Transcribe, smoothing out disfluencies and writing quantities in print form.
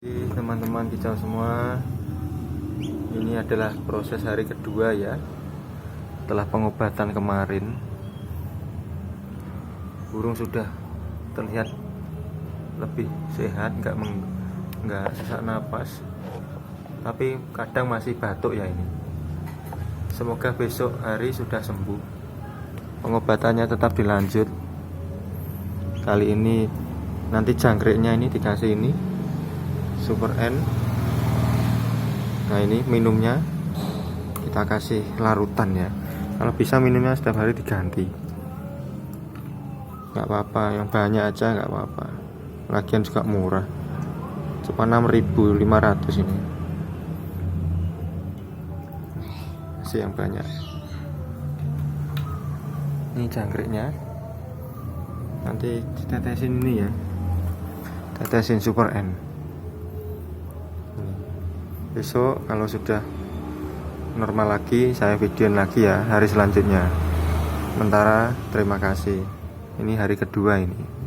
Teman-teman kicau semua, ini adalah proses hari kedua ya setelah pengobatan kemarin. Burung sudah terlihat lebih sehat, nggak sesak napas, tapi kadang masih batuk ya ini. Semoga besok hari sudah sembuh. Pengobatannya tetap dilanjut. Kali ini nanti jangkriknya ini dikasih ini Super N. Nah ini minumnya kita kasih larutan ya. Kalau bisa minumnya setiap hari diganti. Nggak apa-apa, yang banyak aja nggak apa-apa. Lagian juga murah. Cuma 6.500 ini. Kasih yang banyak. Ini jangkriknya. Nanti ditetesin ini ya. Tetesin Super N. Besok kalau sudah normal lagi saya videoin lagi ya hari selanjutnya. Sementara terima kasih. Ini hari kedua ini.